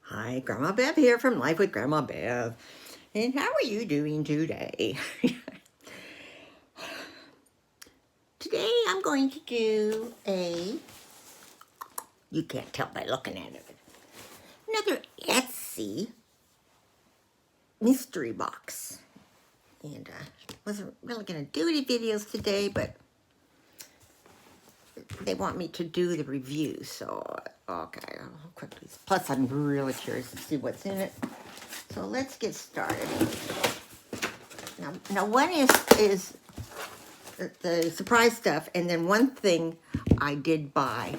Hi, Grandma Bev here from Life with Grandma Bev. And how are you doing today? Today I'm going to do you can't tell by looking at it, another Etsy mystery box. And wasn't really going to do any videos today, but they want me to do the review, so okay, I'll quickly. Plus, I'm really curious to see what's in it. So let's get started. Now one is the surprise stuff, and then one thing I did buy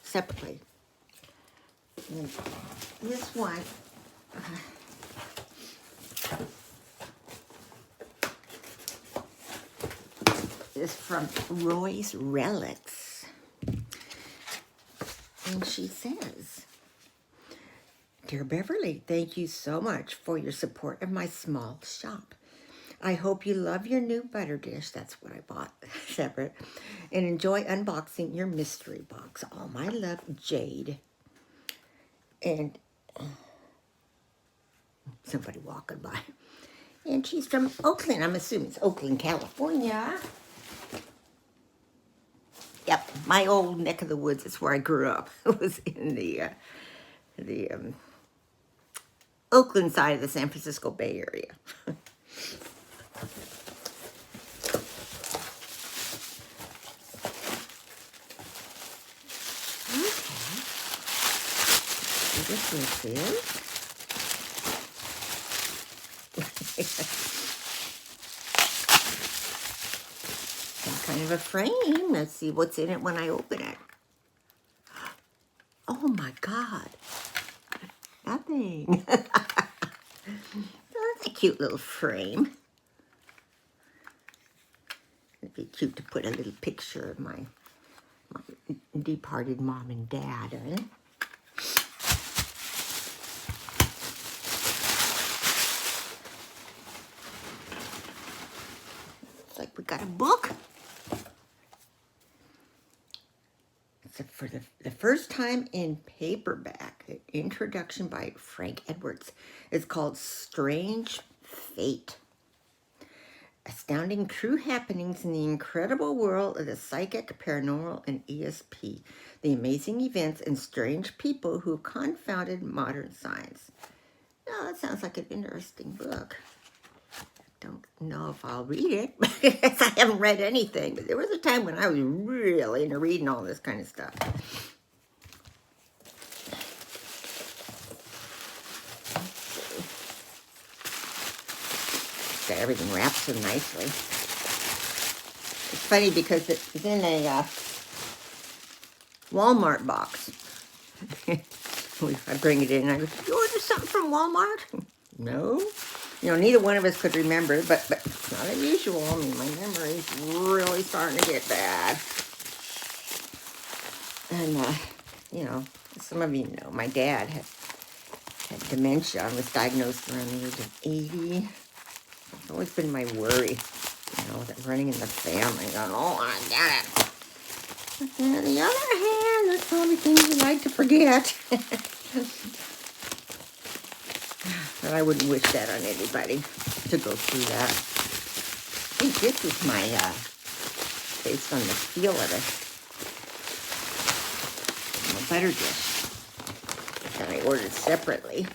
separately. And this one is from Roy's Relics, and she says, "Dear Beverly, thank you so much for your support of my small shop. I hope you love your new butter dish," that's what I bought separate, "and enjoy unboxing your mystery box. All my love, Jade." And somebody walking by. And she's from Oakland. I'm assuming it's Oakland, California. Yep, my old neck of the woods is where I grew up. It was in the Oakland side of the San Francisco Bay Area. This is some kind of a frame. Let's see what's in it when I open it. Oh my God. Nothing. That's a cute little frame. It'd be cute to put a little picture of my departed mom and dad in. It's like we got a book. It's for the first time in paperback, an introduction by Frank Edwards. It's called Strange Fate. Astounding true happenings in the incredible world of the psychic, paranormal, and ESP. The amazing events and strange people who confounded modern science. Oh, that sounds like an interesting book. Don't know if I'll read it because I haven't read anything. But there was a time when I was really into reading all this kind of stuff. Got everything wrapped so nicely. It's funny because it's in a Walmart box. I bring it in and I go, "You order something from Walmart?" No. You know, neither one of us could remember, but it's not unusual. I mean, my memory's really starting to get bad. And, you know, some of you know, my dad had dementia and was diagnosed around the age of 80. It's always been my worry, you know, that running in the family, going, "Oh, I got it." But then on the other hand, there's probably things you like to forget. But I wouldn't wish that on anybody, to go through that. I think this is my, based on the feel of it, my butter dish that I ordered separately.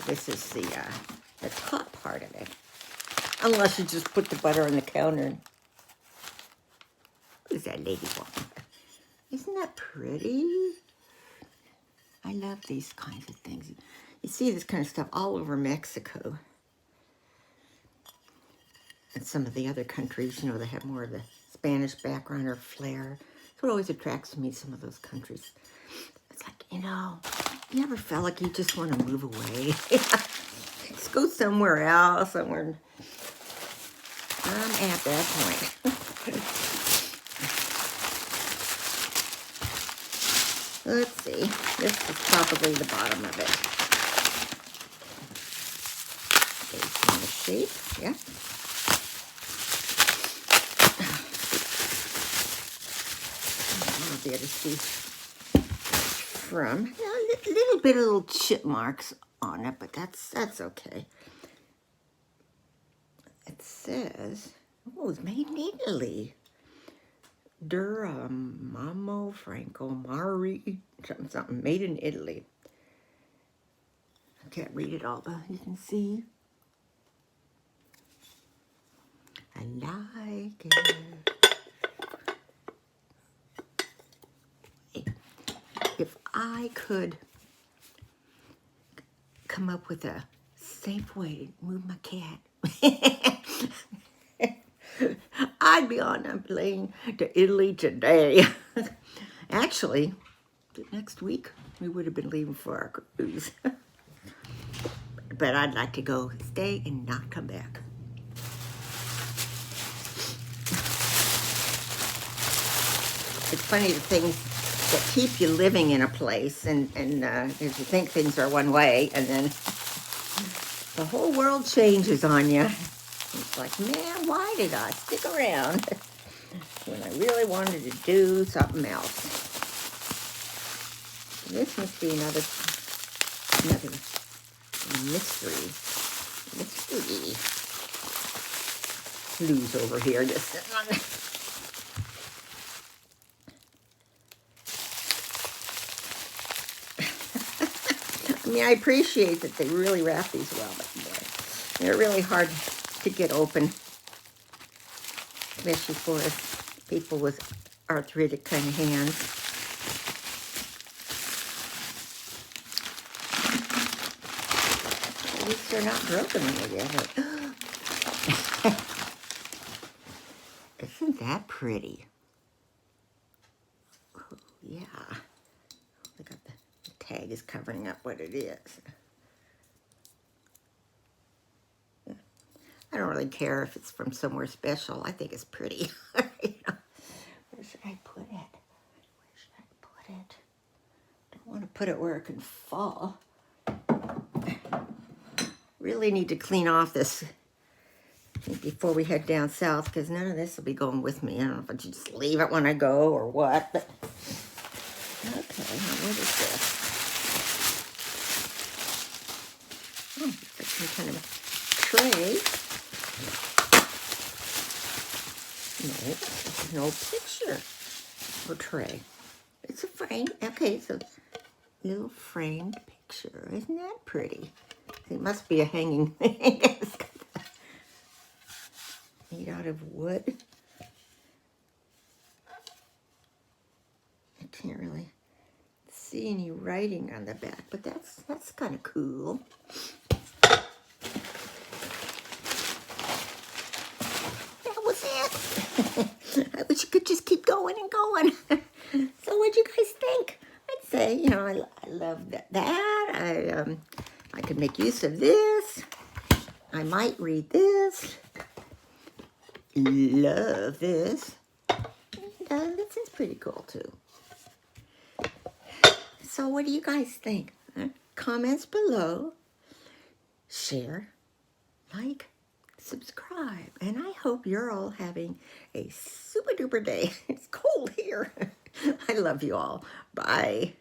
This is the top part of it. Unless you just put the butter on the counter. Who's that lady walking? Isn't that pretty? I love these kinds of things. You see this kind of stuff all over Mexico. And some of the other countries, you know, they have more of the Spanish background or flair. That's what always attracts me, some of those countries. It's like, you know, you ever felt like you just want to move away? Just go somewhere else, somewhere. I'm at that point. Let's see. This is probably the bottom of it. Based on the shape, yeah. I'll be able to see from. A little bit of little chip marks on it, but that's okay. It says, oh, it's made in Italy. Mammo Franco Mari, something made in Italy. I can't read it all, but you can see. I like it. If I could come up with a safe way to move my cat, I'd be on a plane to Italy today. Actually, next week we would have been leaving for our cruise. But I'd like to go stay and not come back. It's funny the things that keep you living in a place, and if you think things are one way, and then the whole world changes on you. It's like, man, why did I stick around when I really wanted to do something else? This must be another mystery. Blues over here just sitting on the... I mean, I appreciate that they really wrap these well, but boy, they're really hard to get open, especially for us people with arthritic kind of hands. At least they're not broken when they get it. Isn't that pretty? Oh, yeah. Look at the tag is covering up what it is. I don't really care if it's from somewhere special. I think it's pretty. You know? Where should I put it? Where should I put it? Don't want to put it where it can fall. Really need to clean off this before we head down south, because none of this will be going with me. I don't know if I should just leave it when I go or what, but okay, now what is this? Oh, it's some kind of a tray. No, this is no picture or tray. It's a frame. Okay, it's a little framed picture. Isn't that pretty? It must be a hanging thing. Made out of wood. I can't really see any writing on the back, but that's kind of cool. That was it. I wish you could just keep going and going. So what'd you guys think? I'd say, you know, I love that. I could make use of this. I might read this. Love this. And this is pretty cool too. So what do you guys think? Comments below. Share, like, subscribe. And I hope you're all having a super duper day. It's cold here. I love you all. Bye.